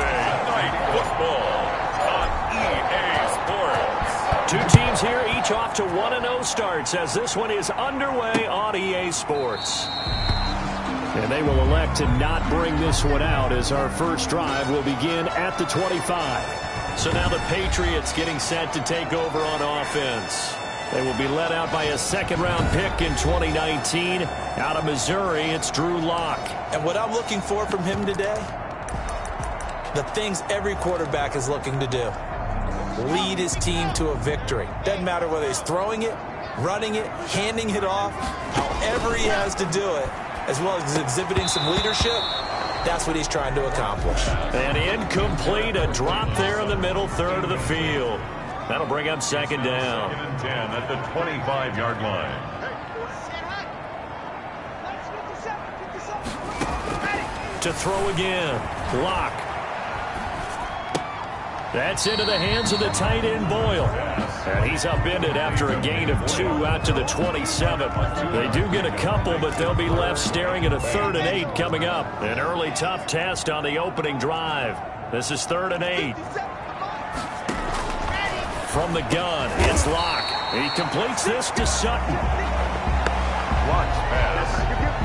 Thursday Night Football on EA Sports. Two teams here, each off to 1-0 starts as this one is underway on EA Sports. And they will elect to not bring this one out as our first drive will begin at the 25. So now the Patriots getting set to take over on offense. They will be led out by a second-round pick in 2019. Out of Missouri, it's Drew Lock. And what I'm looking for from him today, the things every quarterback is looking to do. Lead his team to a victory. Doesn't matter whether he's throwing it, running it, handing it off, however he has to do it, as well as exhibiting some leadership. That's what he's trying to accomplish. And incomplete, a drop there in the middle third of the field. That'll bring up second down. 10 at the 25-yard line. To throw again. Lock. That's into the hands of the tight end, Boyle. And he's upended after a gain of 2 out to the 27. They do get a couple, but they'll be left staring at a 3rd and 8 coming up. An early tough test on the opening drive. This is 3rd and 8. From the gun, it's Lock. He completes this to Sutton. Lock's pass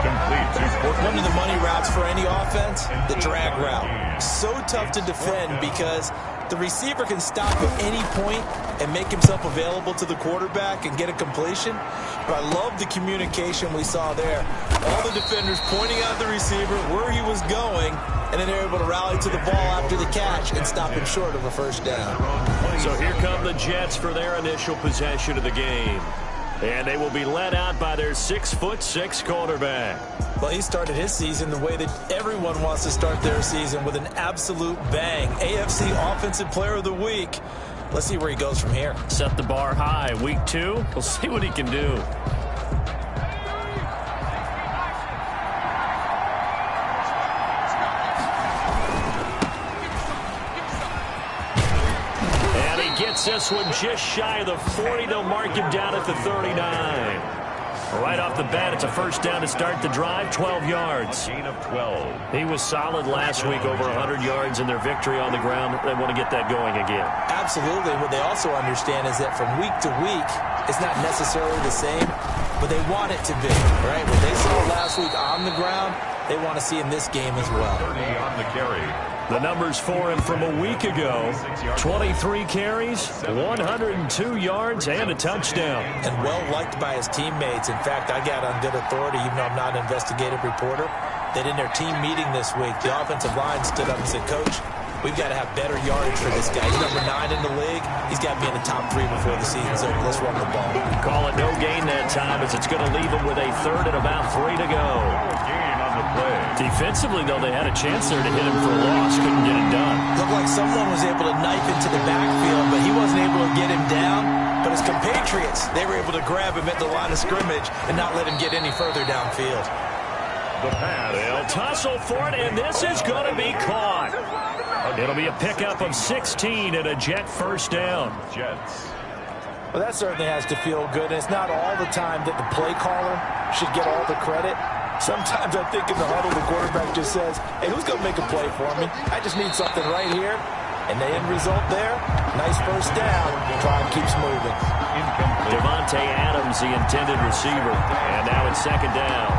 complete. One of the money routes for any offense, the drag route. So tough to defend because the receiver can stop at any point and make himself available to the quarterback and get a completion. But I love the communication we saw there. All the defenders pointing out the receiver where he was going, and then they're able to rally to the ball after the catch and stop him short of a first down. So here come the Jets for their initial possession of the game. And they will be led out by their 6'6" quarterback. Well, he started his season the way that everyone wants to start their season, with an absolute bang. AFC Offensive Player of the Week. Let's see where he goes from here. Set the bar high. Week 2, we'll see what he can do. And he gets this one just shy of the 40. They'll mark him down at the 39. Right off the bat, it's a first down to start the drive, 12 yards. Gain of 12. He was solid last week, over 100 yards in their victory on the ground. They want to get that going again. Absolutely. What they also understand is that from week to week, it's not necessarily the same, but they want it to be, right? What they saw last week on the ground, they want to see in this game as well. 30 on the carry. The numbers for him from a week ago: 23 carries, 102 yards, and a touchdown. And well-liked by his teammates. In fact, I got on good authority, even though I'm not an investigative reporter, that in their team meeting this week, the offensive line stood up and said, "Coach, we've got to have better yardage for this guy. He's number 9 in the league. He's got to be in the top 3 before the season's over. Let's run the ball." Call it no gain that time, as it's going to leave him with a 3rd and about 3 to go. Gain on the play. Defensively, though, they had a chance there to hit him for a loss. Couldn't get it done. Looked like someone was able to knife into the backfield, but he wasn't able to get him down. But his compatriots, they were able to grab him at the line of scrimmage and not let him get any further downfield. The pass. They'll tussle for it, and this is going to be caught. It'll be a pickup of 16 and a Jet first down. Jets. Well, that certainly has to feel good. And it's not all the time that the play caller should get all the credit. Sometimes I think in the huddle, the quarterback just says, "Hey, who's going to make a play for me? I just need something right here." And the end result there, nice first down. Drive keeps moving. Devontae Adams, the intended receiver. And now it's second down.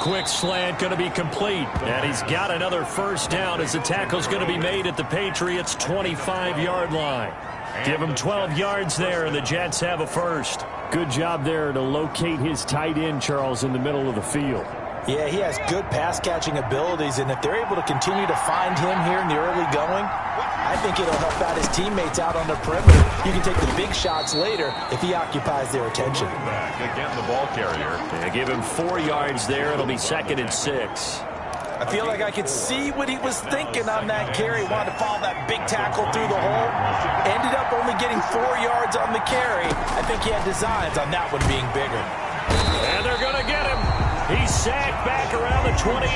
Quick slant going to be complete, and he's got another first down as the tackle's going to be made at the Patriots' 25-yard line. Give him 12 yards there, and the Jets have a first. Good job there to locate his tight end, Charles, in the middle of the field. Yeah, he has good pass-catching abilities, and if they're able to continue to find him here in the early going, I think it'll help out his teammates out on the perimeter. You can take the big shots later if he occupies their attention. Back again, the ball carrier. They give him 4 yards there. It'll be 2nd and 6. I feel like I could see what he was thinking on that carry. Wanted to follow that big tackle through the hole. Ended up only getting 4 yards on the carry. I think he had designs on that one being bigger. And they're going to get him. He's sacked back around the 28.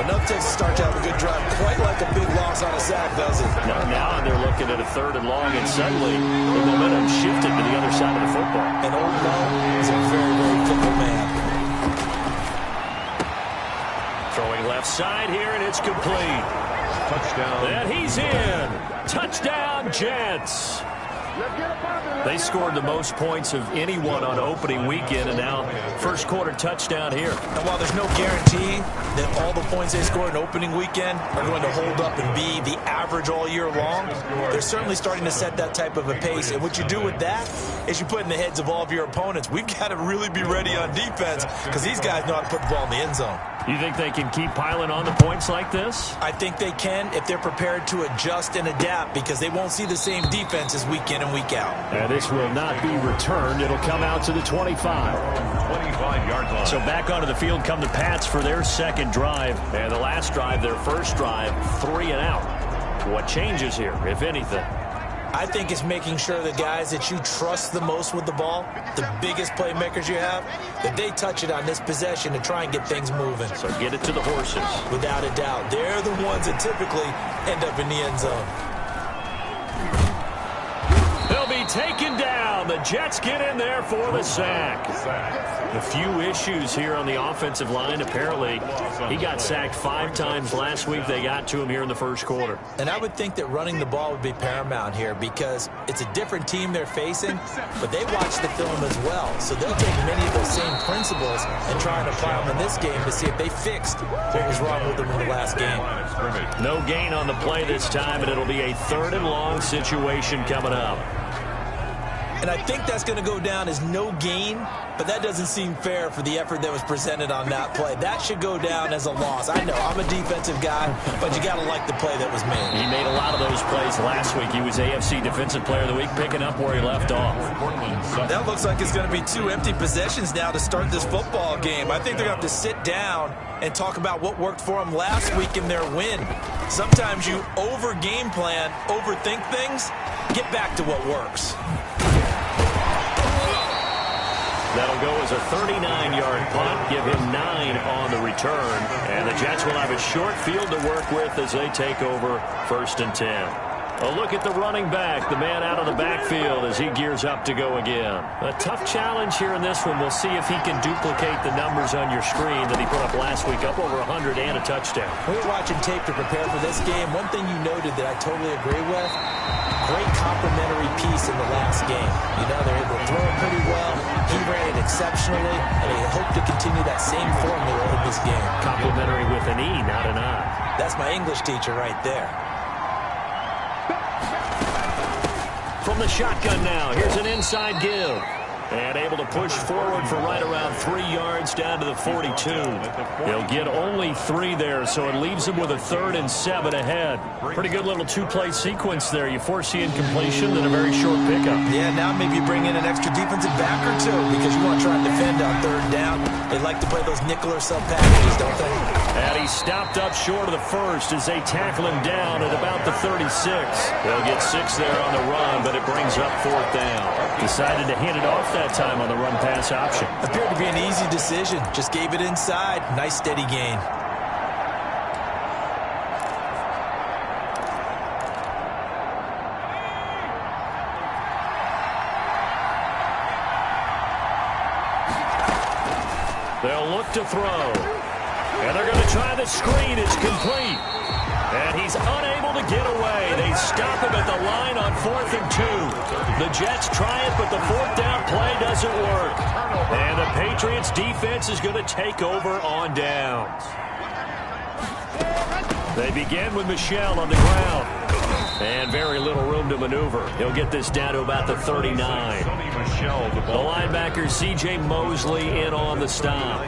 Enough takes to start to have a good drive. Quite like a big loss on a sack, does it? Now they're looking at a 3rd and long, and suddenly the momentum shifted to the other side of the football. And Old Mo is a very, very fickle man. Throwing left side here, and it's complete. Touchdown. And he's in. Touchdown, Jets. They scored the most points of anyone on opening weekend, and now first quarter touchdown here. And while there's no guarantee that all the points they score in opening weekend are going to hold up and be the average all year long, they're certainly starting to set that type of a pace. And what you do with that is you put in the heads of all of your opponents, we've got to really be ready on defense because these guys know how to put the ball in the end zone. You think they can keep piling on the points like this? I think they can if they're prepared to adjust and adapt because they won't see the same defenses week in and week out. And this will not be returned. It'll come out to the 25. 25 yards on. So back onto the field come the Pats for their second drive. And the last drive, their first drive, 3 and out. What changes here, if anything? I think it's making sure the guys that you trust the most with the ball, the biggest playmakers you have, that they touch it on this possession to try and get things moving. So get it to the horses. Without a doubt. They're the ones that typically end up in the end zone. They'll be taken down. The Jets get in there for the sack. A few issues here on the offensive line. Apparently, he got sacked 5 times last week. They got to him here in the first quarter. And I would think that running the ball would be paramount here because it's a different team they're facing, but they watch the film as well. So they'll take many of those same principles and try and apply them in this game to see if they fixed what was wrong with them in the last game. No gain on the play this time, and it'll be a 3rd and long situation coming up. And I think that's going to go down as no gain, but that doesn't seem fair for the effort that was presented on that play. That should go down as a loss. I know, I'm a defensive guy, but you got to like the play that was made. He made a lot of those plays last week. He was AFC Defensive Player of the Week, picking up where he left off. That looks like it's going to be 2 empty possessions now to start this football game. I think they're going to have to sit down and talk about what worked for them last week in their win. Sometimes you over-game plan, overthink things, get back to what works. That'll go as a 39-yard punt, give him 9 on the return. And the Jets will have a short field to work with as they take over 1st and 10. A look at the running back, the man out of the backfield as he gears up to go again. A tough challenge here in this one. We'll see if he can duplicate the numbers on your screen that he put up last week, up over 100 and a touchdown. We were watching tape to prepare for this game. One thing you noted that I totally agree with, great complementary piece in the last game. You know, they're able to throw it pretty well. He ran it exceptionally, and they hope to continue that same formula in this game. Complimentary with an E, not an I. That's my English teacher right there. From the shotgun now, here's an inside give. And able to push forward for right around 3 yards down to the 42. He'll get only 3 there, so it leaves him with a 3rd and 7 ahead. Pretty good little 2-play sequence there. You foresee incompletion and a very short pickup. Yeah, now maybe bring in an extra defensive back or 2 because you want to try and defend on 3rd down. They like to play those nickel or sub packages, don't they? And he stopped up short of the 1st as they tackle him down at about the 36. They'll get 6 there on the run, but it brings up 4th down. Decided to hand it off that time on the run-pass option. Appeared to be an easy decision. Just gave it inside. Nice steady gain. They'll look to throw. And they're going to try the screen. It's complete. And he's unable to get away. They stop him at the line on 4th and 2. The Jets try it, but the 4th down play doesn't work. And the Patriots defense is going to take over on downs. They begin with Michel on the ground. And very little room to maneuver. He'll get this down to about the 39. The linebacker, C.J. Mosley, in on the stop.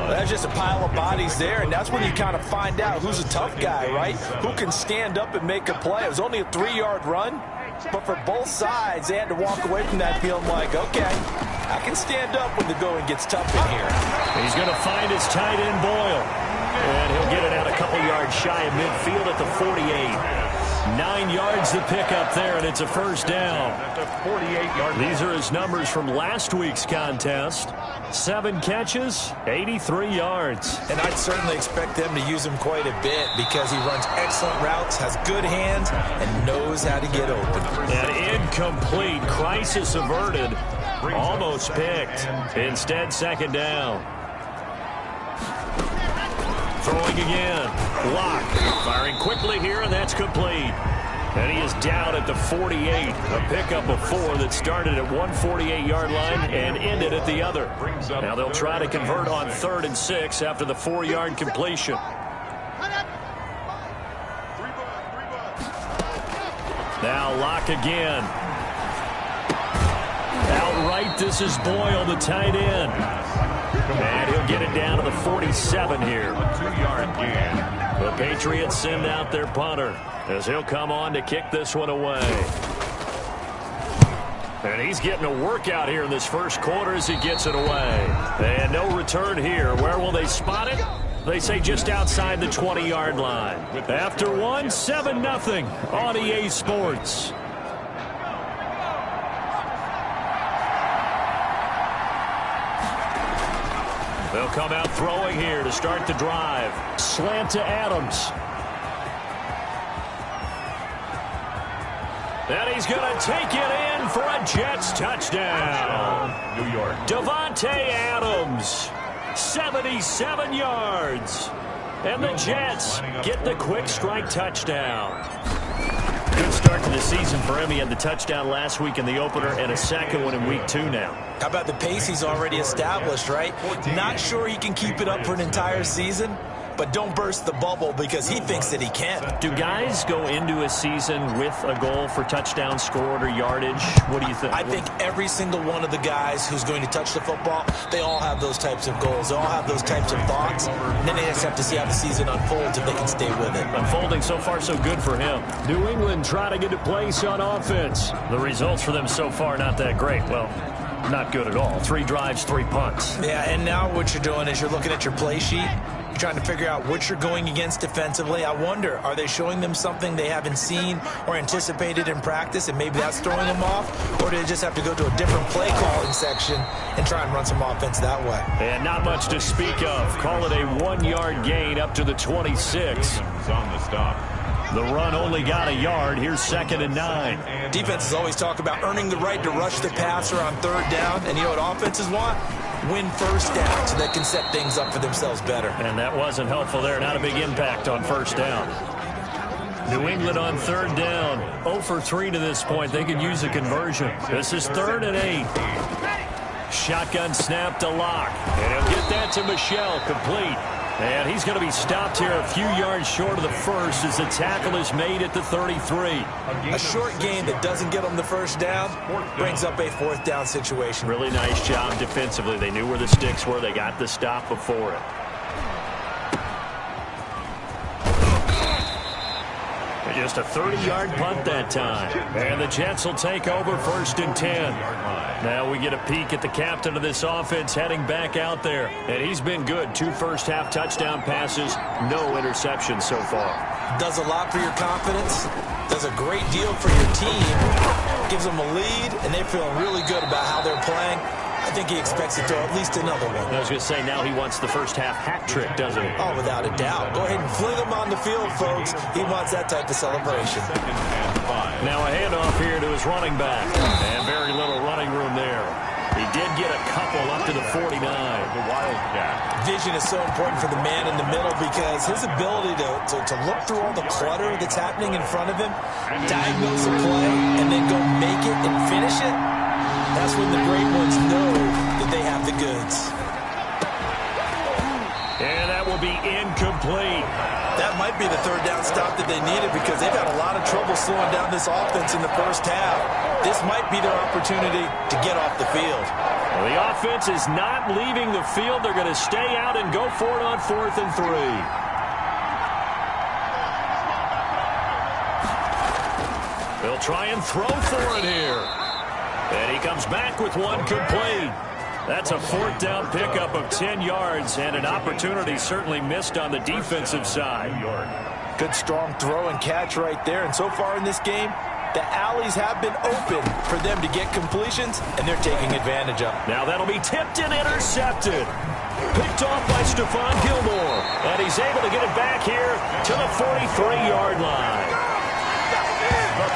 That's just a pile of bodies there, and that's when you kind of find out who's a tough guy, right? Who can stand up and make a play. It was only a 3-yard run, but for both sides, they had to walk away from that feeling like, okay, I can stand up when the going gets tough in here. He's going to find his tight end, Boyle. And he'll get it out a couple yards shy of midfield at the 48. 9 yards to pick up there, and it's a first down. These are his numbers from last week's contest. 7 catches, 83 yards. And I'd certainly expect them to use him quite a bit because he runs excellent routes, has good hands, and knows how to get open. An incomplete, crisis averted, almost picked. Instead, second down. Throwing again. Lock. Firing quickly here, and that's complete. And he is down at the 48. A pickup of 4 that started at 148-yard line and ended at the other. Now they'll try to convert on 3rd and 6 after the 4-yard completion. Now Lock again. Outright, this is Boyle, the tight end. And he'll get it down to the 47 here. A 2-yard gain. The Patriots send out their punter as he'll come on to kick this one away. And he's getting a workout here in this first quarter as he gets it away. And no return here. Where will they spot it? They say just outside the 20-yard line. After one, 7-0 on EA Sports. They'll come out throwing here to start the drive. Slant to Adams. And he's going to take it in for a Jets touchdown. New York. Davante Adams, 77 yards. And the Jets get the quick strike touchdown. Good start to the season for him. He had the touchdown last week in the opener and a second one in week 2 now. How about the pace he's already established, right? Not sure he can keep it up for an entire season, but don't burst the bubble because he thinks that he can. Do guys go into a season with a goal for touchdown scored or yardage? What do you think? I think every single one of the guys who's going to touch the football, they all have those types of goals. They all have those types of thoughts. And then they just have to see how the season unfolds if they can stay with it. Unfolding so far so good for him. New England trying to get a place on offense. The results for them so far not that great. Well, not good at all. 3 drives, 3 punts. Yeah, and now what you're doing is you're looking at your play sheet. You're trying to figure out what you're going against defensively. I wonder, are they showing them something they haven't seen or anticipated in practice, and maybe that's throwing them off? Or do they just have to go to a different play calling section and try and run some offense that way? And not much to speak of. Call it a 1-yard gain up to the 26. On the stop. The run only got a yard. Here's 2nd and 9. Defenses always talk about earning the right to rush the passer on 3rd down. And you know what offenses want? Win first down so they can set things up for themselves better. And that wasn't helpful there. Not a big impact on 1st down. New England on 3rd down. 0 for 3 to this point. They could use a conversion. This is 3rd and 8. Shotgun snap to Lock. And he'll get that to Michel. Complete. And he's going to be stopped here a few yards short of the first as the tackle is made at the 33. A short gain that doesn't get them the first down brings up a 4th down situation. Really nice job defensively. They knew where the sticks were. They got the stop before it. Just a 30-yard punt that time. And the Jets will take over 1st and 10. Now we get a peek at the captain of this offense heading back out there. And he's been good. 2 first-half touchdown passes, no interceptions so far. Does a lot for your confidence. Does a great deal for your team. Gives them a lead, and they're feeling really good about how they're playing. I think he expects to throw at least another one. I was going to say, now he wants the first-half hat trick, doesn't he? Oh, without a doubt. Go ahead and fling him on the field, folks. He wants that type of celebration. Now a handoff here to his running back. And very little running room there. He did get a couple up to the 49. The Wildcat. Vision is so important for the man in the middle because his ability to look through all the clutter that's happening in front of him, diagnose a play, and then go make it and finish it, that's when the great ones know that they have the goods. And that will be incomplete. That might be the 3rd down stop that they needed because they've had a lot of trouble slowing down this offense in the first half. This might be their opportunity to get off the field. Well, the offense is not leaving the field. They're going to stay out and go for it on 4th and 3. They'll try and throw for it here. And he comes back with one complete. That's a fourth down pickup of 10 yards and an opportunity certainly missed on the defensive side. Good strong throw and catch right there. And so far in this game, the alleys have been open for them to get completions, and they're taking advantage of it. Now that'll be tipped and intercepted. Picked off by Stephon Gilmore. And he's able to get it back here to the 43-yard line.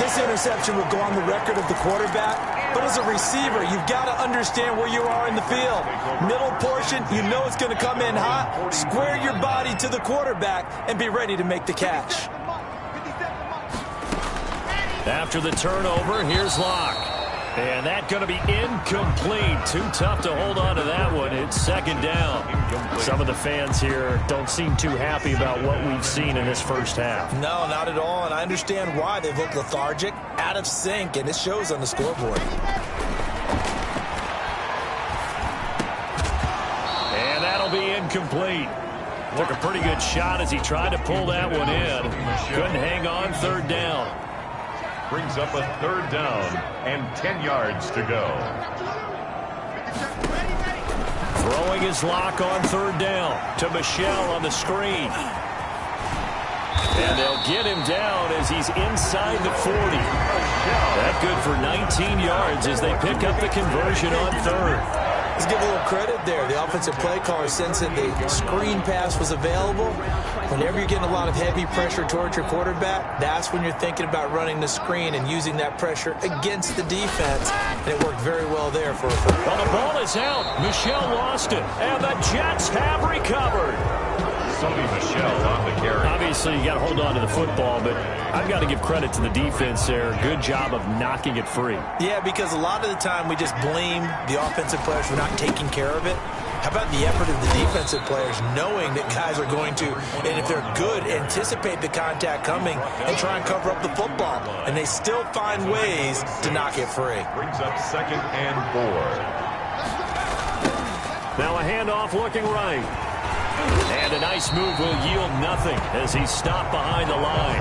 This interception will go on the record of the quarterback, but as a receiver, you've got to understand where you are in the field. Middle portion, you know it's going to come in hot. Square your body to the quarterback and be ready to make the catch. After the turnover, here's Locke. And that's going to be incomplete. Too tough to hold on to that one. It's second down. Some of the fans here don't seem too happy about what we've seen in this first half. No, not at all, and I understand why. They've looked lethargic, out of sync, and it shows on the scoreboard. And that'll be incomplete. Took a pretty good shot as he tried to pull that one in. Couldn't hang on, third down. Brings up a third down and 10 yards to go. Throwing his Lock on third down to Michel on the screen. And they'll get him down as he's inside the 40. That good for 19 yards as they pick up the conversion on third. Let's give a little credit there. The offensive play caller sensed that the screen pass was available. Whenever you're getting a lot of heavy pressure towards your quarterback, that's when you're thinking about running the screen and using that pressure against the defense. And it worked very well there for a football. Well, the ball is out. Michel lost it. And the Jets have recovered. Sony Michel on the carry. Obviously, you got to hold on to the football, but I've got to give credit to the defense there. Good job of knocking it free. Yeah, because a lot of the time we just blame the offensive players for not taking care of it. How about the effort of the defensive players knowing that guys are going to, and if they're good, anticipate the contact coming and try and cover up the football. And they still find ways to knock it free. Brings up second and 4. Now a handoff looking right. And a nice move will yield nothing as he's stopped behind the line.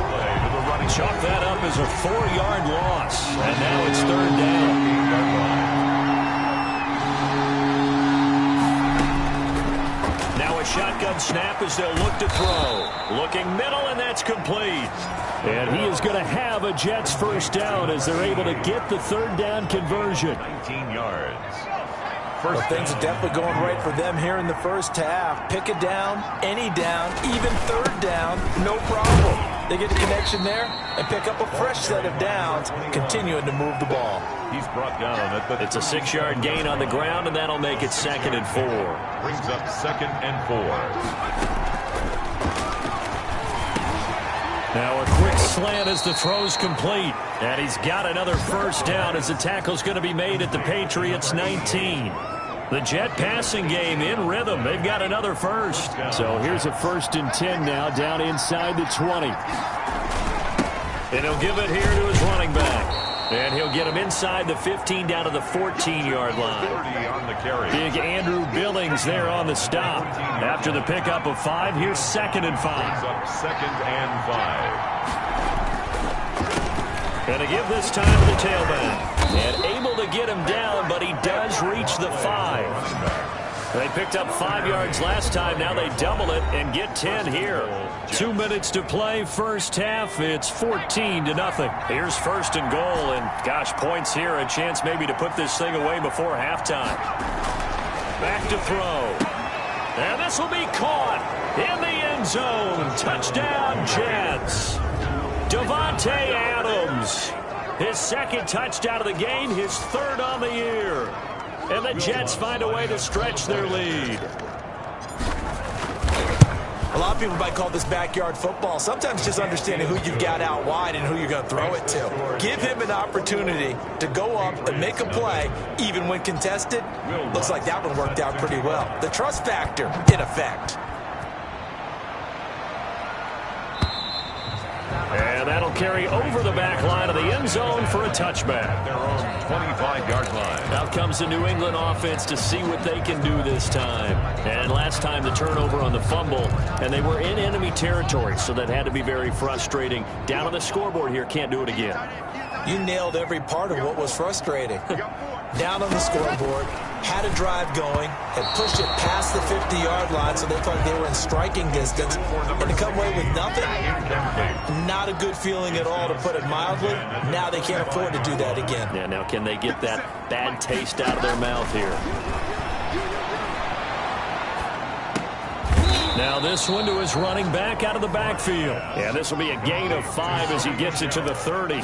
Chalk that up as a 4-yard loss. And now it's third down. Now a shotgun snap as they'll look to throw. Looking middle, and that's complete. And he is going to have a Jets first down as they're able to get the third down conversion. 19 yards. Well, things are definitely going right for them here in the first half. Pick a down, any down, even third down, no problem. They get a connection there and pick up a fresh set of downs, continuing to move the ball. He's brought down. It's a 6-yard gain on the ground, and that'll make it second and 4. Brings up second and 4. Now a quick slant as the throw's complete. And he's got another first down as the tackle's going to be made at the Patriots 19. The Jet passing game in rhythm. They've got another first. So here's a 1st and 10 now down inside the 20. And he'll give it here to his running back. And he'll get him inside the 15 down to the 14-yard line. 30 on the carry. Big Andrew Billings there on the stop. After the pickup of 5, here's 2nd and 5. Brings up second and 5. And to give this time to the tailback. And able to get him down, but he does reach the 5. They picked up 5 yards last time. Now they double it and get 10 here. 2 minutes to play first half. It's 14-0. Here's 1st and goal. And, gosh, points here. A chance maybe to put this thing away before halftime. Back to throw. And this will be caught in the end zone. Touchdown, Jets. Davante Adams. His 2nd touchdown of the game, his 3rd on the year. And the Jets find a way to stretch their lead. A lot of people might call this backyard football. Sometimes just understanding who you've got out wide and who you're going to throw it to. Give him an opportunity to go up and make a play, even when contested. Looks like that one worked out pretty well. The trust factor in effect. And that'll carry over the back line of the end zone for a touchback. Their own 25-yard line. Out comes the New England offense to see what they can do this time. And last time the turnover on the fumble, and they were in enemy territory, so that had to be very frustrating. Down on the scoreboard here, can't do it again. You nailed every part of what was frustrating. Down on the scoreboard, had a drive going, had pushed it past the 50-yard line, so they thought they were in striking distance, and to come away with nothing, not a good feeling at all, to put it mildly. Now they can't afford to do that again. Yeah, now can they get that bad taste out of their mouth here? Now this one to his running back out of the backfield. Yeah, this will be a gain of 5 as he gets it to the 30.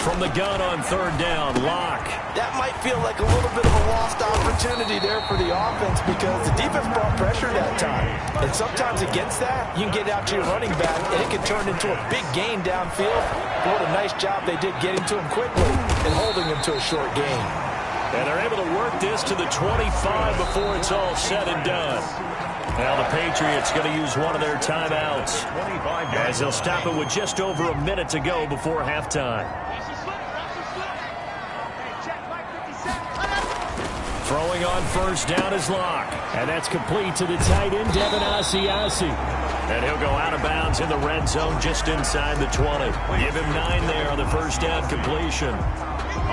From the gun on third down, Locke. That might feel like a little bit of a lost opportunity there for the offense because the defense brought pressure that time. And sometimes against that, you can get out to your running back, and it can turn into a big gain downfield. What a nice job they did getting to him quickly and holding him to a short gain. And they're able to work this to the 25 before it's all said and done. Now the Patriots going to use one of their timeouts as they'll stop it with just over a minute to go before halftime. Throwing on first down is Locke. And that's complete to the tight end, Devin Asiasi. And he'll go out of bounds in the red zone just inside the 20. Give him 9 there on the first down completion.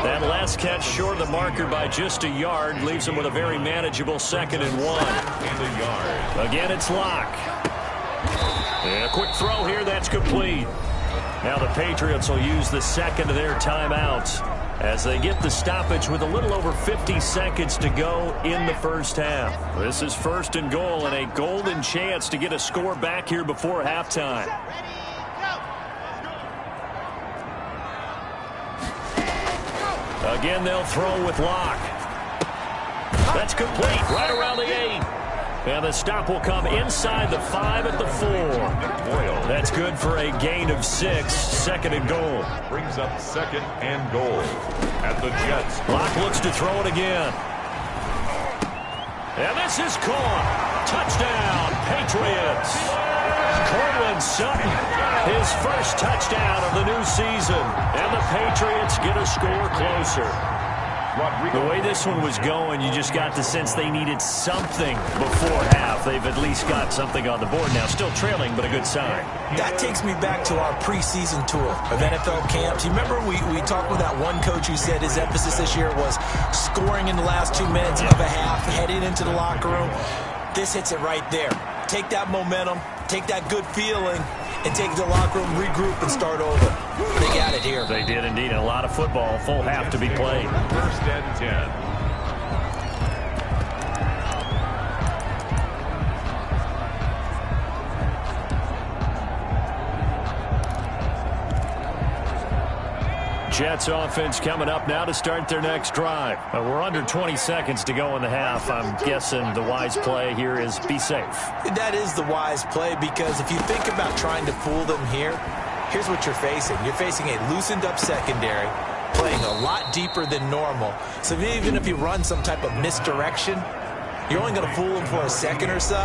That last catch short of the marker by just a yard leaves him with a very manageable 2nd and 1. Again, it's Locke. And a quick throw here, that's complete. Now the Patriots will use the second of their timeouts as they get the stoppage with a little over 50 seconds to go in the first half. This is 1st and goal and a golden chance to get a score back here before halftime. Again, they'll throw with Locke. That's complete, right around the 8. And the stop will come inside the 5 at the 4. That's good for a gain of 6, 2nd and goal. Brings up 2nd and goal at the Jets. Locke looks to throw it again. And this is caught. Touchdown, Patriots. Cortland Sutton, his first touchdown of the new season. And the Patriots get a score closer. The way this one was going, you just got the sense they needed something before half. They've at least got something on the board now. Still trailing, but a good sign. That takes me back to our preseason tour of NFL camps. You remember we talked with that one coach who said his emphasis this year was scoring in the last 2 minutes of a half, heading into the locker room. This hits it right there. Take that momentum, take that good feeling, and take it to the locker room, regroup, and start over. They got it here. They did indeed. A lot of football, full half to be played. 1st and 10. Jets offense coming up now to start their next drive. We're under 20 seconds to go in the half. I'm guessing the wise play here is be safe. That is the wise play because if you think about trying to fool them here, here's what you're facing. You're facing a loosened up secondary, playing a lot deeper than normal. So even if you run some type of misdirection, you're only going to fool them for a second or so.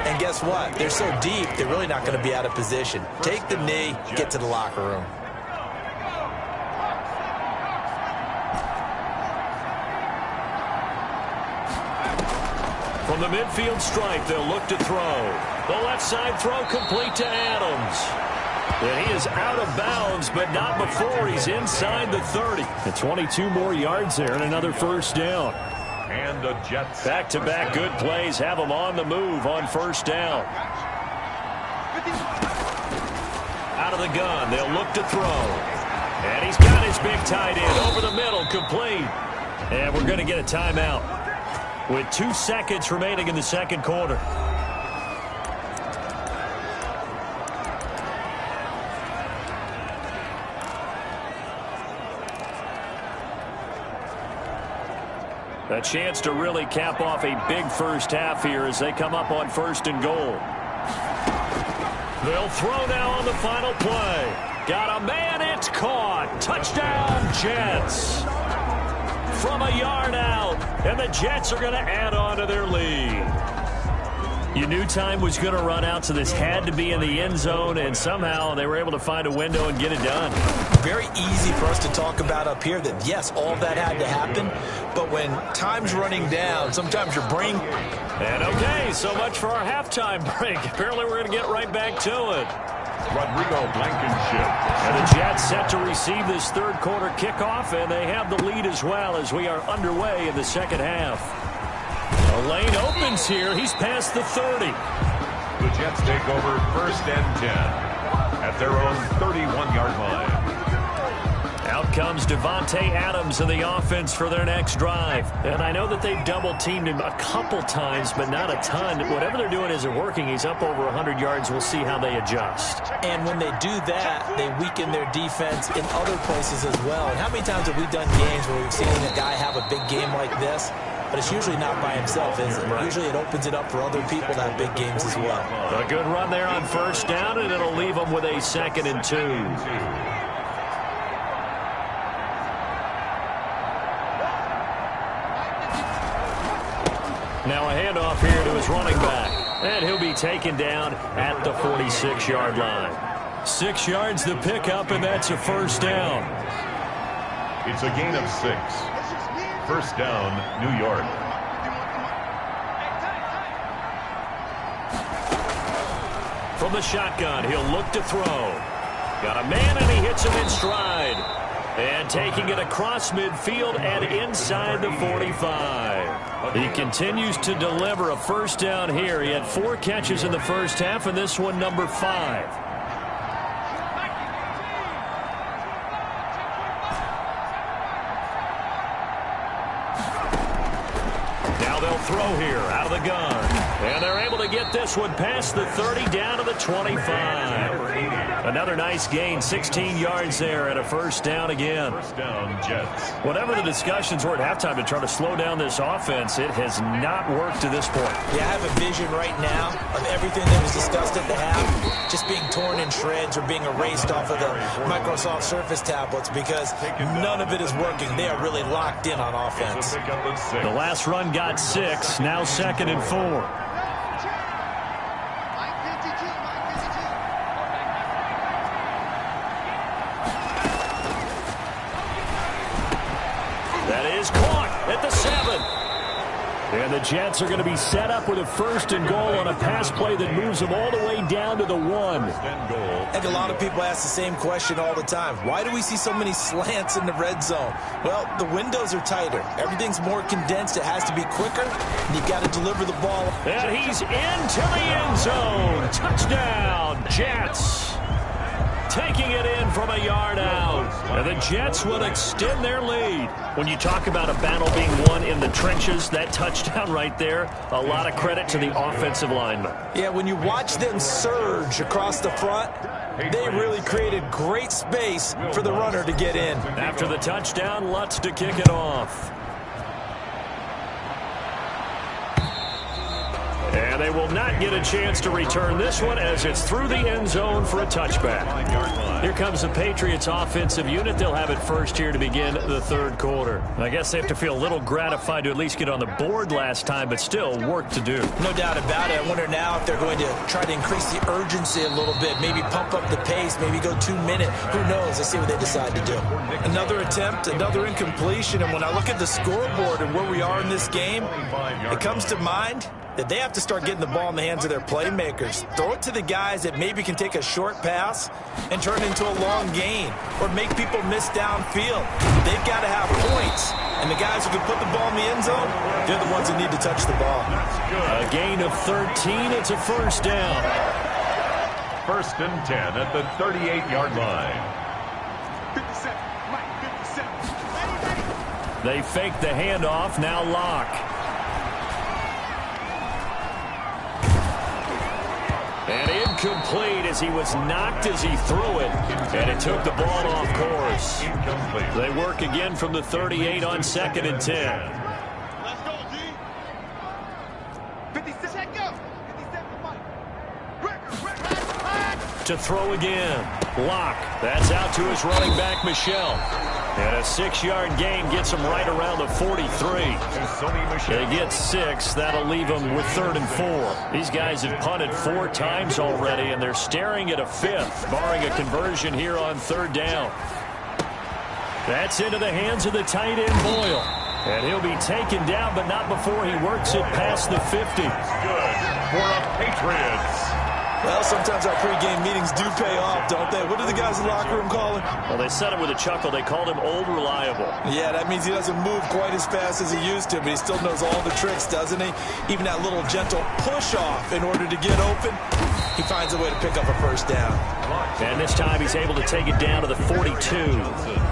And guess what? They're so deep, they're really not going to be out of position. Take the knee, get to the locker room. From the midfield stripe, they'll look to throw. The left side throw complete to Adams. And he is out of bounds, but not before he's inside the 30. And 22 more yards there and another first down. And the Jets. Back-to-back good plays have them on the move on first down. Out of the gun, they'll look to throw. And he's got his big tight end over the middle, complete. And we're going to get a timeout with 2 seconds remaining in the second quarter. A chance to really cap off a big first half here as they come up on 1st and goal. They'll throw now on the final play. Got a man, it's caught. Touchdown, Jets. From a yard out, and the Jets are going to add on to their lead. You knew time was going to run out, so this had to be in the end zone, and somehow they were able to find a window and get it done. Very easy for us to talk about up here that, yes, all of that had to happen, but when time's running down, sometimes your brain... And okay, so much for our halftime break. Apparently we're going to get right back to it. Rodrigo Blankenship. And The Jets set to receive this third quarter kickoff, and they have the lead as well as we are underway in the second half. A lane opens here. He's past the 30. The Jets take over 1st and 10 at their own 31-yard line. Out comes Devontae Adams in the offense for their next drive. And I know that they've double-teamed him a couple times, but not a ton. Whatever they're doing isn't working. He's up over 100 yards. We'll see how they adjust. And when they do that, they weaken their defense in other places as well. And how many times have we done games where we've seen a guy have a big game like this? But it's usually not by himself, is it? Right. Usually it opens it up for other people to have big games as well. A good run there on 1st down, and it'll leave them with a 2nd and 2. Now a handoff here to his running back. And he'll be taken down at the 46-yard line. 6 yards the pickup, and that's a 1st down. It's a gain of 6. 1st down, New York. From the shotgun, he'll look to throw. Got a man, and he hits him in stride. And taking it across midfield and inside the 45. He continues to deliver a 1st down here. He had 4 catches in the first half, and this one number 5. Throw here out of the gun. And they're able to get this one past the 30 down to the 25. Another nice gain, 16 yards there and a 1st down again. 1st down, Jets. Whatever the discussions were at halftime to try to slow down this offense, it has not worked to this point. Yeah, I have a vision right now of everything that was discussed at the half just being torn in shreds or being erased off of the Microsoft Surface tablets because none of it is working. They are really locked in on offense. The last run got 6, now 2nd and 4. That is caught at the 7. And the Jets are going to be set up with a 1st and goal on a pass play that moves them all the way down to the 1. I think a lot of people ask the same question all the time. Why do we see so many slants in the red zone? Well, the windows are tighter. Everything's more condensed. It has to be quicker, and you've got to deliver the ball. And he's into the end zone. Touchdown, Jets. Taking it in from a yard out. And the Jets will extend their lead. When you talk about a battle being won in the trenches, that touchdown right there, a lot of credit to the offensive linemen. Yeah, when you watch them surge across the front, they really created great space for the runner to get in. After the touchdown, Lutz to kick it off. And they will not get a chance to return this one as it's through the end zone for a touchback. Here comes the Patriots offensive unit. They'll have it first here to begin the 3rd quarter. I guess they have to feel a little gratified to at least get on the board last time, but still work to do. No doubt about it. I wonder now if they're going to try to increase the urgency a little bit, maybe pump up the pace, maybe go 2-minute. Who knows? Let's see what they decide to do. Another attempt, another incompletion, and when I look at the scoreboard and where we are in this game, it comes to mind that they have to start getting the ball in the hands of their playmakers. Throw it to the guys that maybe can take a short pass and turn it into a long gain or make people miss downfield. They've got to have points. And the guys who can put the ball in the end zone, they're the ones that need to touch the ball. A gain of 13. It's a 1st down. 1st and 10 at the 38-yard line. They fake the handoff. Now Locke. And incomplete as he was knocked as he threw it. And it took the ball off course. They work again from the 38 on 2nd and 10. Let's go, G. 57. Go. 57. To throw again. Locke. That's out to his running back, Michel. And a 6-yard gain gets him right around the 43. They get 6. That'll leave them with 3rd and 4. These guys have punted 4 times already, and they're staring at a 5th, barring a conversion here on 3rd down. That's into the hands of the tight end, Boyle. And he'll be taken down, but not before he works it past the 50. Good for the Patriots. Well, sometimes our pregame meetings do pay off, don't they? What do the guys in the locker room call him? Well, they said it with a chuckle. They called him Old Reliable. Yeah, that means he doesn't move quite as fast as he used to, but he still knows all the tricks, doesn't he? Even that little gentle push-off in order to get open, he finds a way to pick up a first down. And this time he's able to take it down to the 42.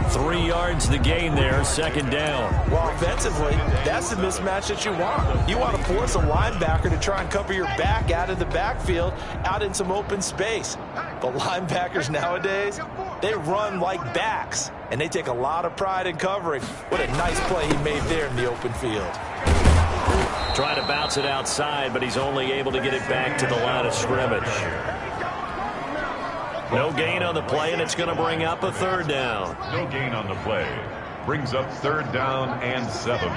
3 yards the gain there, second down. Well, offensively, that's the mismatch that you want. You want to force a linebacker to try and cover your back out of the backfield, out in some open space. But linebackers nowadays, they run like backs, and they take a lot of pride in covering. What a nice play he made there in the open field. Trying to bounce it outside, but he's only able to get it back to the line of scrimmage. No gain on the play, and it's going to bring up a third down. No gain on the play. Brings up third down and 7.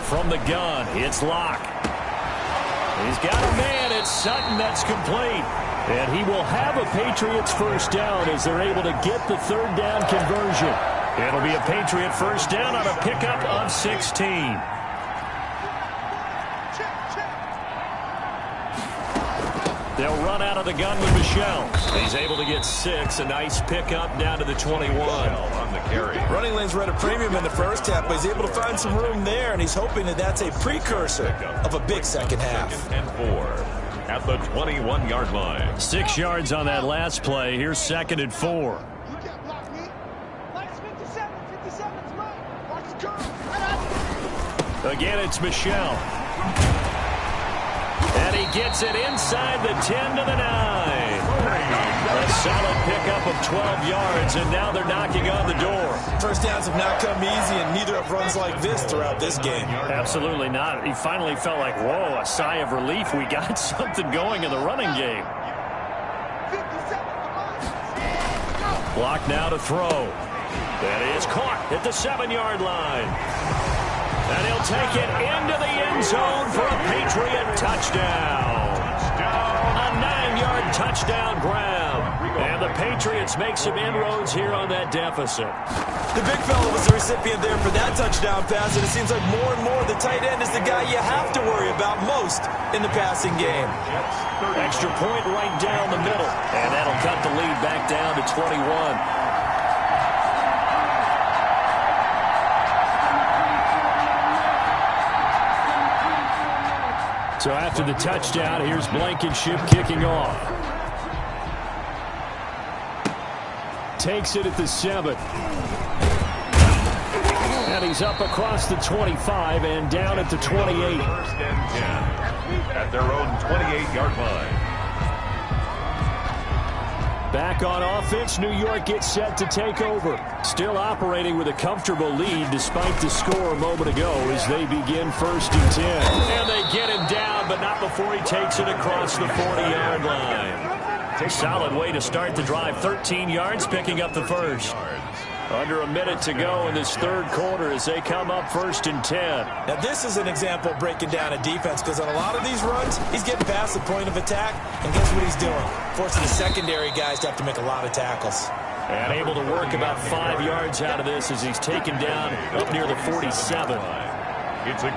From the gun, it's Locke. He's got a man. It's Sutton that's complete. And he will have a Patriots first down as they're able to get the third down conversion. It'll be a Patriot first down on a pickup of 16. They'll run out of the gun with Michel. He's able to get 6. A nice pickup down to the 21. On the carry. Running lanes were at a premium in the first half, but he's able to find some room there, and he's hoping that that's a precursor of a big second half. Second and 4 at the 21-yard line. 6 yards on that last play. Here's second and 4. Again, it's Michel. And he gets it inside the 10 to the 9. A solid pickup of 12 yards, and now they're knocking on the door. First downs have not come easy, and neither have runs like this throughout this game. Absolutely not. He finally felt like, whoa, a sigh of relief. We got something going in the running game. Block now to throw. That is caught at the 7-yard line. And he'll take it into the end zone for a Patriot touchdown. A 9-yard touchdown grab. And the Patriots make some inroads here on that deficit. The big fella was the recipient there for that touchdown pass, and it seems like more and more the tight end is the guy you have to worry about most in the passing game. Extra point right down the middle. And that'll cut the lead back down to 21. So after the touchdown, here's Blankenship kicking off. Takes it at the 7. And he's up across the 25 and down at the 28. First and 10 at their own 28-yard line. Back on offense, New York gets set to take over. Still operating with a comfortable lead despite the score a moment ago as they begin first and 10. And they get him down, but not before he takes it across the 40-yard line. Solid way to start the drive. 13 yards, picking up the first. Under a minute to go in this third quarter as they come up first and 10. Now, this is an example of breaking down a defense, because on a lot of these runs, he's getting past the point of attack, and guess what he's doing? Forcing the secondary guys to have to make a lot of tackles. And able to work about 5 yards out of this as he's taken down up near the 47.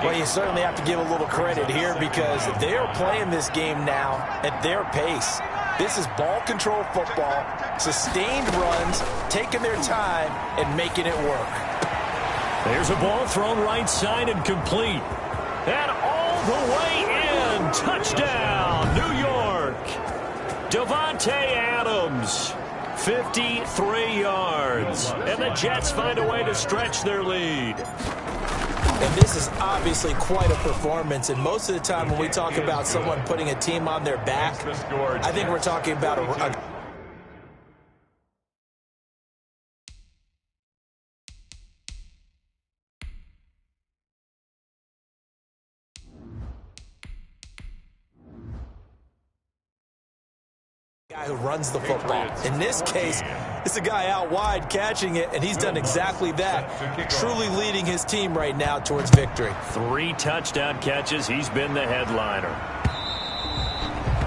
Well, you certainly have to give a little credit here, because they are playing this game now at their pace. This is ball control football, sustained runs, taking their time, and making it work. There's a ball thrown right side and complete. And all the way in. Touchdown, New York. Davante Adams, 53 yards. And the Jets find a way to stretch their lead. And this is obviously quite a performance, and most of the time when we talk about someone putting a team on their back, I think we're talking about a guy who runs the football. In this case, it's a guy out wide catching it, and he's done exactly that, truly leading his team right now towards victory. 3 touchdown catches. He's been the headliner.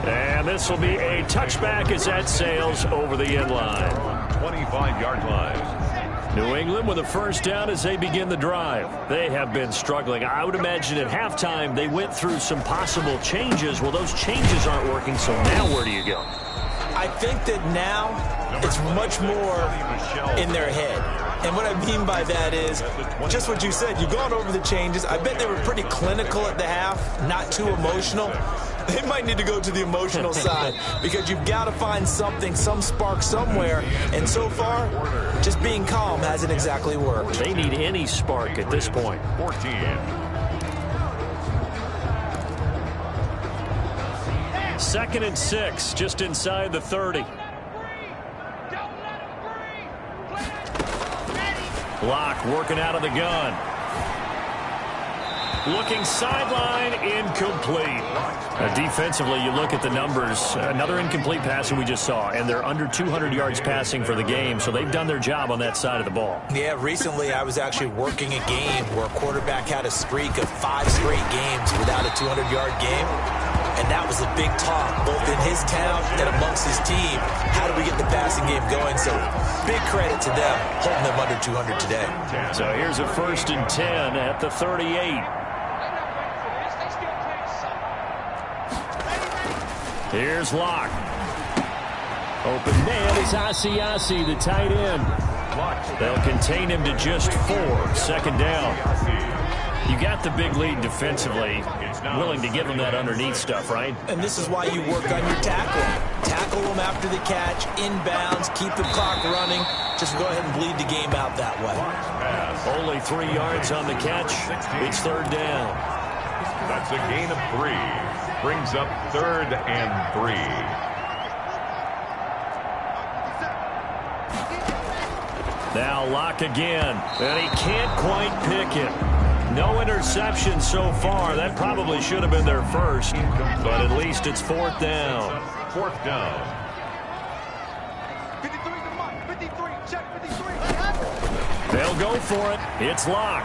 And this will be a touchback as that sails over the end line. 25-yard line. New England with a first down as they begin the drive. They have been struggling. I would imagine at halftime they went through some possible changes. Well, those changes aren't working, so now where do you go? I think that now it's much more in their head. And what I mean by that is just what you said. You've gone over the changes. I bet they were pretty clinical at the half, not too emotional. They might need to go to the emotional side because you've got to find something, some spark somewhere. And so far, just being calm hasn't exactly worked. They need any spark at this point. 14. Second and 6, just inside the 30. Block working out of the gun. Looking sideline, incomplete. Defensively, you look at the numbers. Another incomplete passing we just saw, and they're under 200 yards passing for the game, so they've done their job on that side of the ball. Yeah, recently I was actually working a game where a quarterback had a streak of 5 straight games without a 200-yard game. And that was a big talk, both in his town and amongst his team. How do we get the passing game going? So big credit to them, holding them under 200 today. So here's a 1st and 10 at the 38. Here's Locke. Open man is Asiasi, the tight end. They'll contain him to just 4. 2nd down. You got the big lead defensively, willing to give them that underneath stuff, right? And this is why you work on your tackle. Tackle them after the catch, inbounds, keep the clock running. Just go ahead and bleed the game out that way. Only 3 yards on the catch. It's 3rd down. That's a gain of 3. Brings up 3rd and 3. Now Locke again, and he can't quite pick it. No interception so far. That probably should have been their first, but at least it's 4th down. 4th down. 53 to Mike. 53. Check 53. They'll go for it. It's Locke.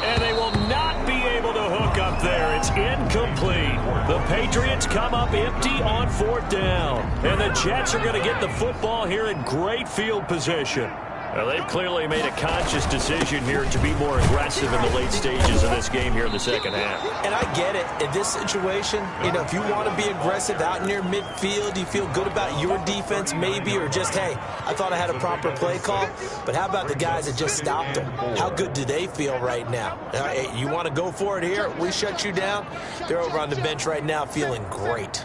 And they will not be able to hook up there. It's incomplete. The Patriots come up empty on 4th down. And the Jets are going to get the football here in great field position. Well, they've clearly made a conscious decision here to be more aggressive in the late stages of this game here in the second half. And I get it. In this situation, you know, if you want to be aggressive out near midfield, you feel good about your defense maybe, or just, hey, I thought I had a proper play call. But how about the guys that just stopped them? How good do they feel right now? Hey, you want to go for it here? We shut you down? They're over on the bench right now feeling great.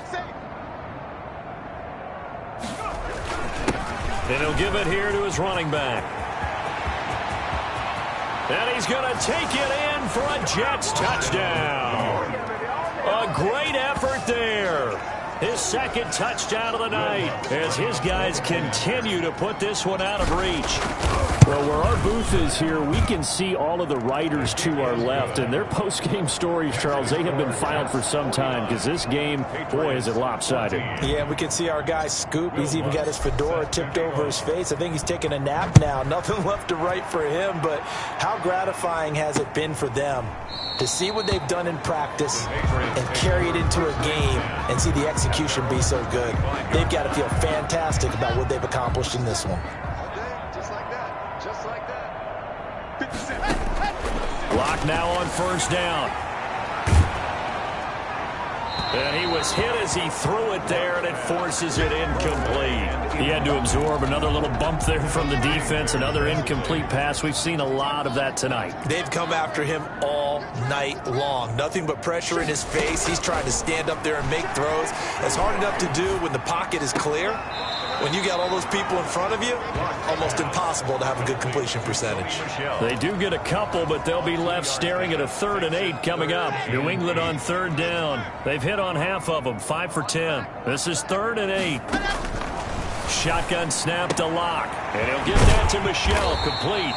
And he'll give it here to his running back. And he's going to take it in for a Jets touchdown. A great effort there. His 2nd touchdown of the night as his guys continue to put this one out of reach. Well, where our booth is here, we can see all of the writers to our left, and their post-game stories, Charles, they have been filed for some time because this game, boy, is it lopsided. Yeah, we can see our guy Scoop. He's even got his fedora tipped over his face. I think he's taking a nap now. Nothing left to write for him, but how gratifying has it been for them to see what they've done in practice and carry it into a game and see the execution be so good. They've got to feel fantastic about what they've accomplished in this one. Just like that. Just like that. 57. Locke now on 1st down. And he was hit as he threw it there, and it forces it incomplete. He had to absorb another little bump there from the defense, another incomplete pass. We've seen a lot of that tonight. They've come after him all night long. Nothing but pressure in his face. He's trying to stand up there and make throws. It's hard enough to do when the pocket is clear. When you got all those people in front of you, almost impossible to have a good completion percentage. They do get a couple, but they'll be left staring at a 3rd and 8 coming up. New England on 3rd down. They've hit on half of them, 5 for 10. This is 3rd and 8. Shotgun snap to Locke, and he'll give that to Michel, complete.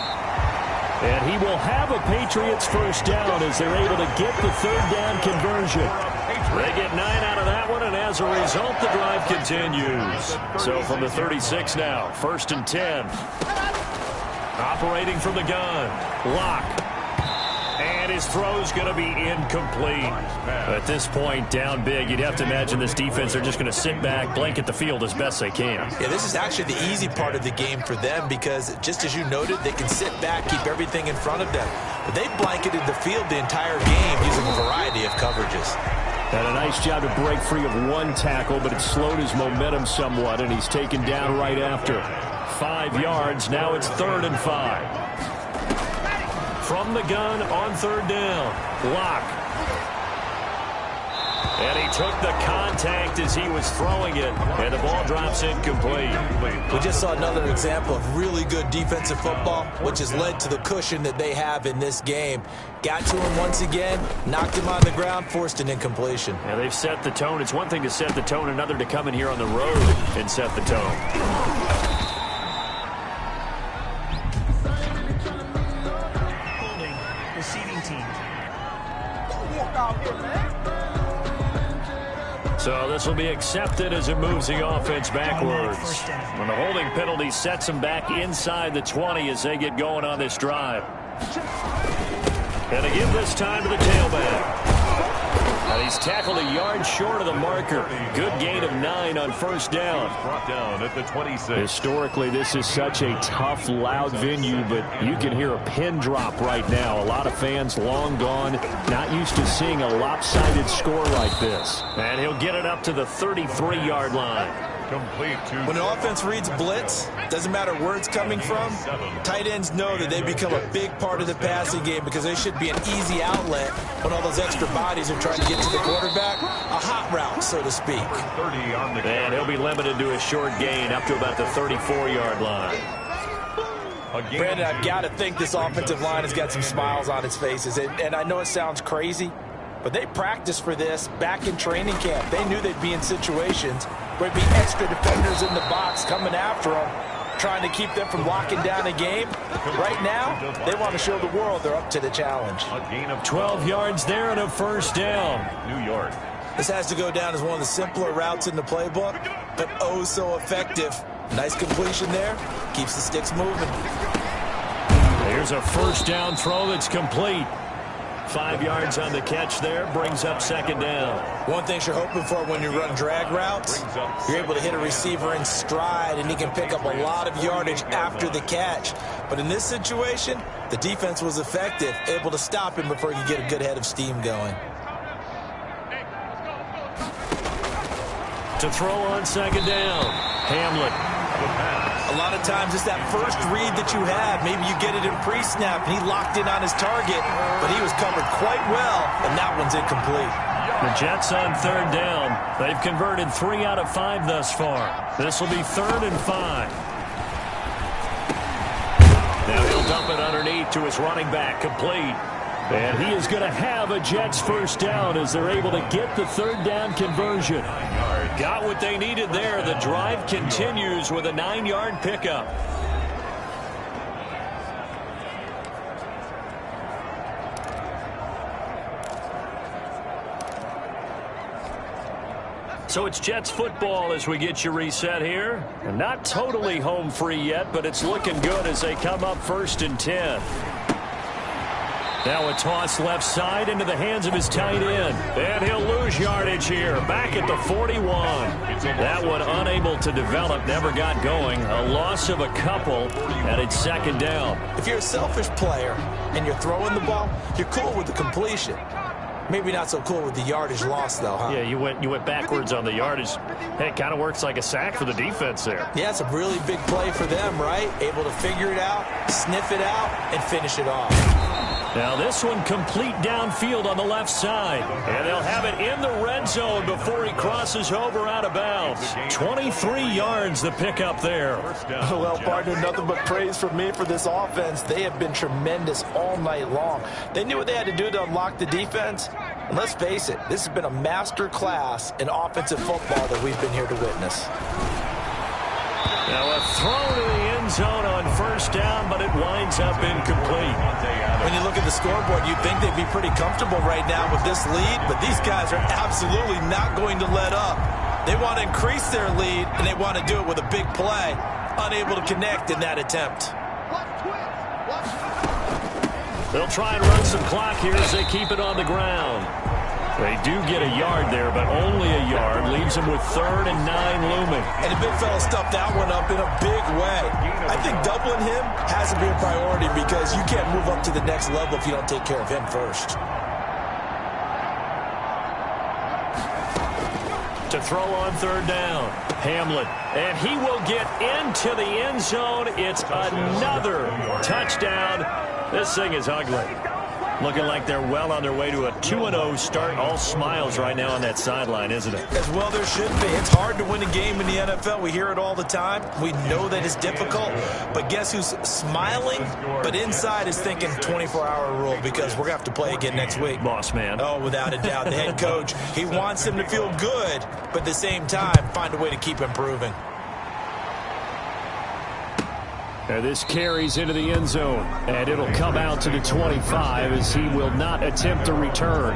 And he will have a Patriots first down as they're able to get the 3rd down conversion. They get 9 out of that one, and as a result, the drive continues. So from the 36 now, 1st and 10. Operating from the gun, Locke. And his throw's going to be incomplete. At this point, down big, you'd have to imagine this defense are just going to sit back, blanket the field as best they can. Yeah, this is actually the easy part of the game for them because, just as you noted, they can sit back, keep everything in front of them. But they blanketed the field the entire game using a variety of coverages. Had a nice job to break free of one tackle, but it slowed his momentum somewhat, and he's taken down right after. 5 yards. Now it's 3rd and 5. From the gun on 3rd down. Block. And he took the contact as he was throwing it, and the ball drops incomplete. We just saw another example of really good defensive football, which has led to the cushion that they have in this game. Got to him once again, knocked him on the ground, forced an incompletion. Yeah, they've set the tone. It's one thing to set the tone, another to come in here on the road and set the tone. So this will be accepted as it moves the offense backwards. When the holding penalty sets them back inside the 20 as they get going on this drive. And they give this time to the tailback. And he's tackled a yard short of the marker. Good gain of 9 on 1st down. Brought down at the 26. Historically, this is such a tough, loud venue, but you can hear a pin drop right now. A lot of fans long gone, not used to seeing a lopsided score like this. And he'll get it up to the 33-yard line. Complete to when an offense reads blitz, doesn't matter where it's coming from, tight ends know that they become a big part of the passing game because they should be an easy outlet when all those extra bodies are trying to get to the quarterback. A hot route, so to speak. 30 on the and he'll be limited to a short gain up to about the 34-yard line. Brandon, I've got to think this offensive line has got some smiles on its faces. And I know it sounds crazy, but they practiced for this back in training camp. They knew they'd be in situations where there'd be extra defenders in the box coming after them, trying to keep them from locking down a game. Right now, they want to show the world they're up to the challenge. A gain of 12 yards there and a 1st down. New York. This has to go down as one of the simpler routes in the playbook, but oh so effective. Nice completion there. Keeps the sticks moving. Here's a 1st down throw that's complete. 5 yards on the catch there, brings up 2nd down. One thing you're hoping for when you run drag routes, you're able to hit a receiver in stride, and he can pick up a lot of yardage after the catch. But in this situation, the defense was effective, able to stop him before he could get a good head of steam going. To throw on 2nd down, Hamlet. A lot of times it's that first read that you have. Maybe you get it in pre-snap, and he locked in on his target, but he was covered quite well, and that one's incomplete. The Jets on 3rd down. They've converted 3 out of 5 thus far. This will be 3rd and 5. Now he'll dump it underneath to his running back, complete. And he is going to have a Jets 1st down as they're able to get the 3rd down conversion. Got what they needed there. The drive continues with a 9-yard pickup. So it's Jets football as we get you reset here. And not totally home free yet, but it's looking good as they come up 1st and 10. Now a toss left side into the hands of his tight end. And he'll lose yardage here. Back at the 41. That one unable to develop, never got going. A loss of a couple, and it's 2nd down. If you're a selfish player and you're throwing the ball, you're cool with the completion. Maybe not so cool with the yardage loss, though, huh? Yeah, you went backwards on the yardage. Hey, it kind of works like a sack for the defense there. Yeah, it's a really big play for them, right? Able to figure it out, sniff it out, and finish it off. Now this one complete downfield on the left side. And they'll have it in the red zone before he crosses over out of bounds. 23 yards the pickup there. Well, partner, nothing but praise from me for this offense. They have been tremendous all night long. They knew what they had to do to unlock the defense. And let's face it, this has been a master class in offensive football that we've been here to witness. Now a throw to the end zone on 1st down, but it winds up incomplete. When you look at the scoreboard, you'd think they'd be pretty comfortable right now with this lead, but these guys are absolutely not going to let up. They want to increase their lead, and they want to do it with a big play. Unable to connect in that attempt. They'll try and run some clock here as they keep it on the ground. They do get a yard there, but only a yard. Leaves them with 3rd and 9 looming. And the big fella stuffed that one up in a big way. I think doubling him has to be a priority because you can't move up to the next level if you don't take care of him first. To throw on 3rd down, Hamlin. And he will get into the end zone. It's another touchdown. This thing is ugly. Looking like they're well on their way to a 2-0 start. All smiles right now on that sideline, isn't it? As well there should be. It's hard to win a game in the NFL. We hear it all the time. We know that it's difficult. But guess who's smiling? But inside is thinking 24-hour rule because we're going to have to play again next week. Boss man. Oh, without a doubt. The head coach, he wants him to feel good, but at the same time, find a way to keep improving. And this carries into the end zone, and it'll come out to the 25 as he will not attempt to return.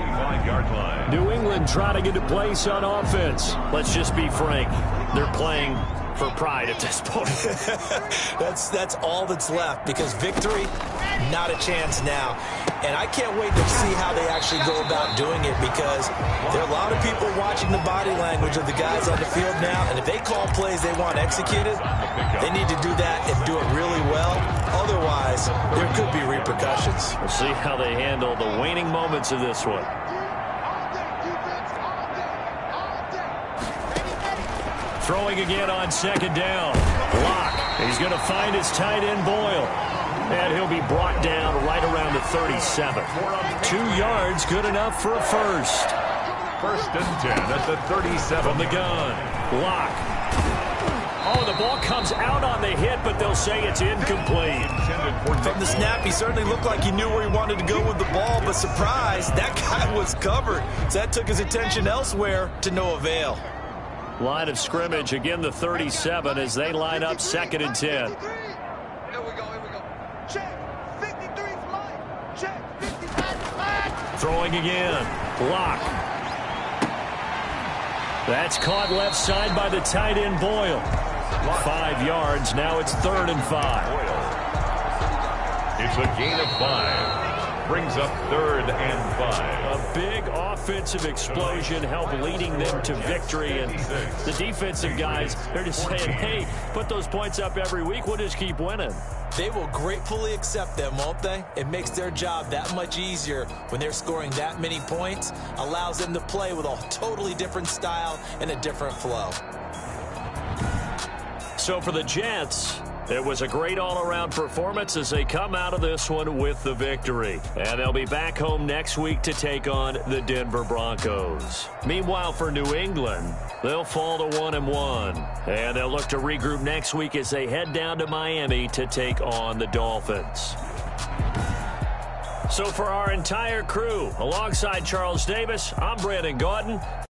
New England trying to get a place on offense. Let's just be frank. They're playing for pride at this point. That's all that's left because victory, not a chance now. And I can't wait to see how they actually go about doing it because there are a lot of people watching the body language of the guys on the field now, and if they call plays they want executed, they need to do that and do it really well. Otherwise, there could be repercussions. We'll see how they handle the waning moments of this one. Throwing again on 2nd down. Block. He's going to find his tight end Boyle. And he'll be brought down right around the 37. 2 yards, good enough for a first. 1st and 10 at the 37. From the gun. Block. Oh, the ball comes out on the hit, but they'll say it's incomplete. From the snap, he certainly looked like he knew where he wanted to go with the ball, but surprise, that guy was covered. So that took his attention elsewhere to no avail. Line of scrimmage, again the 37 as they line up 2nd and 10. Here we go. Check. 53 flight. Check. 55 flight. Throwing again. Block. That's caught left side by the tight end Boyle. 5 yards. Now it's 3rd and 5. It's a gain of 5. Brings up 3rd and 5. A big offensive explosion helped leading them to victory. And the defensive guys, they're just saying, hey, put those points up every week. We'll just keep winning. They will gratefully accept them, won't they? It makes their job that much easier when they're scoring that many points. Allows them to play with a totally different style and a different flow. So for the Jets, it was a great all-around performance as they come out of this one with the victory. And they'll be back home next week to take on the Denver Broncos. Meanwhile, for New England, they'll fall to 1-1. And they'll look to regroup next week as they head down to Miami to take on the Dolphins. So for our entire crew, alongside Charles Davis, I'm Brandon Gaudin.